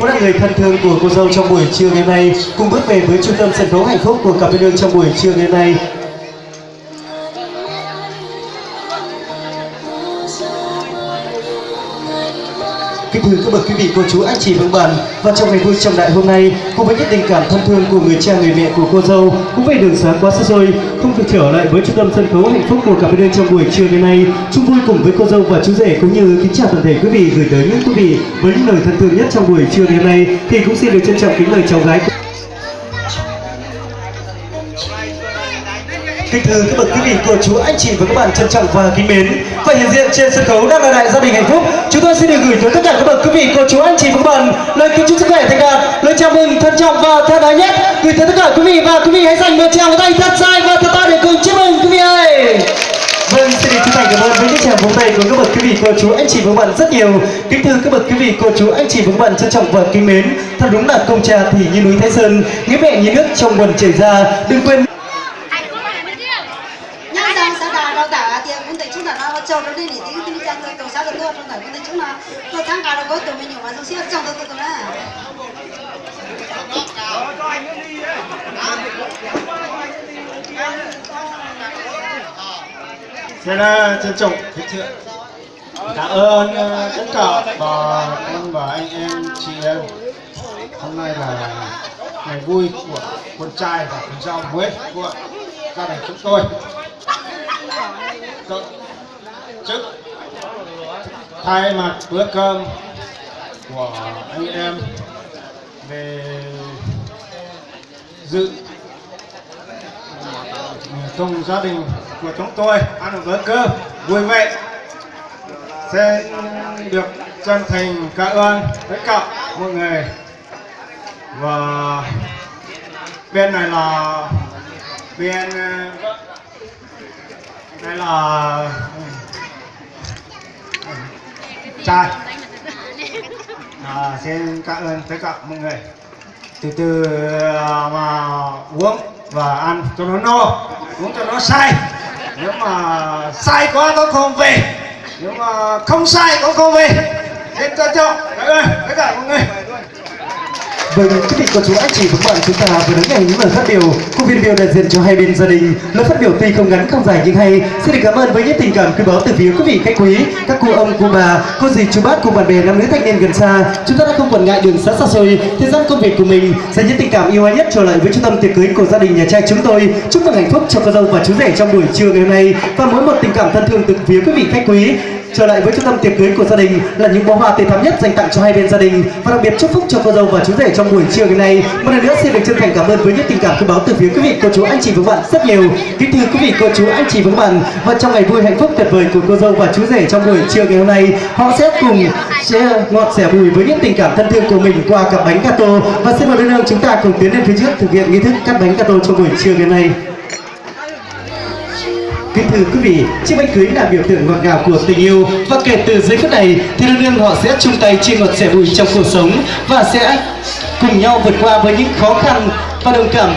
là người thân thương của cô dâu trong buổi trưa ngày nay cùng bước về với trung tâm sân khấu hạnh phúc của cặp đôi nương trong buổi trưa ngày nay. Kính thưa các bậc quý vị cô chú anh chị và các bạn, và trong ngày vui trọng đại hôm nay, cùng với những tình cảm thân thương của người cha người mẹ của cô dâu, cũng về đường xá quá xa xôi, không thể trở lại với trung tâm sân khấu hạnh phúc của cặp đôi trong buổi trưa ngày nay, chung vui cùng với cô dâu và chú rể cũng như kính chào toàn thể quý vị gửi tới những quý vị với những lời thân thương nhất trong buổi trưa ngày nay, thì cũng xin được trân trọng kính mời cháu gái. Kính thưa các bậc quý vị, cô chú, anh chị và các bạn trân trọng và kính mến, và hiện diện trên sân khấu đang là đại gia đình hạnh phúc. Chúng tôi xin được gửi tới tất cả các bậc quý vị, cô chú, anh chị và các bạn lời kính chúc sức khỏe thành đạt, lời chào mừng thân trọng và thân ái nhất gửi tới tất cả quý vị, và quý vị hãy dành một tràng tay thật dài và thật to để cùng chúc mừng quý vị ơi. Vâng, xin được chân thành cảm ơn với những tràng vỗ tay của các bậc quý vị, cô chú, anh chị và các bạn rất nhiều. Kính thưa các bậc quý vị, cô chú, anh chị và các bạn trân trọng và kính mến, thật đúng là công cha thì như núi Thái Sơn, nghĩa mẹ như nước trong nguồn chảy ra. Đừng quên châu đó đi thì cái trang tôi sao tôi trong thời tôi chúng là tôi tháng cả đâu tôi mình nhiều mà tôi xíu trong tôi đó. Xin trân trọng kính thưa cảm ơn tất cả bà con và anh em chị em. Hôm nay là ngày vui của con trai và con dâu mới của gia đình chúng tôi. Trước thay mặt bữa cơm của anh em về dự cùng gia đình của chúng tôi ăn một bữa cơm vui vẻ, xin được chân thành cảm ơn tất cả mọi người. Và bên này là trai. Xin cảm ơn tất cả mọi người. Từ từ mà uống và ăn cho nó no, uống cho nó say. Nếu mà say quá có không về, nếu mà không say cũng không về. Xin trân trọng cảm ơn tất cả mọi người. Vâng, quý vị cô chú anh chị và các bạn, chúng ta vừa đến ngày những lời phát biểu của viên biểu đại diện cho hai bên gia đình. Lời phát biểu tuy không ngắn không dài nhưng hay. Xin được cảm ơn với những tình cảm quý báu từ phía quý vị khách quý, các cô ông cô bà, cô dì chú bác cùng bạn bè nam nữ thanh niên gần xa. Chúng ta đã không quản ngại đường xa xa xôi, thời gian công việc của mình, dành những tình cảm yêu ái nhất trở lại với trung tâm tiệc cưới của gia đình nhà trai chúng tôi. Chúc mừng hạnh phúc cho cô dâu và chú rể trong buổi trưa ngày hôm nay, và mỗi một tình cảm thân thương từ phía quý vị khách quý trở lại với trung tâm tiệc cưới của gia đình là những bó hoa tươi thắm nhất dành tặng cho hai bên gia đình, và đặc biệt chúc phúc cho cô dâu và chú rể trong buổi trưa ngày nay. Một lần nữa xin được chân thành cảm ơn với những tình cảm quý báu từ phía quý vị cô chú anh chị và các bạn rất nhiều. Kính thưa quý vị cô chú anh chị và các bạn, và trong ngày vui hạnh phúc tuyệt vời của cô dâu và chú rể trong buổi trưa ngày hôm nay, họ sẽ cùng ngọt sẻ bùi với những tình cảm thân thương của mình qua cặp bánh gato. Và xin mời đơn hương chúng ta cùng tiến lên phía trước thực hiện nghi thức cắt bánh gato trong buổi trưa ngày nay. Kính thưa quý vị, chiếc bánh cưới là biểu tượng ngọt ngào của tình yêu, và kể từ giây phút này thì đơn hương họ sẽ chung tay chia ngọt sẻ bùi trong cuộc sống, và sẽ cùng nhau vượt qua với những khó khăn và đồng cảm với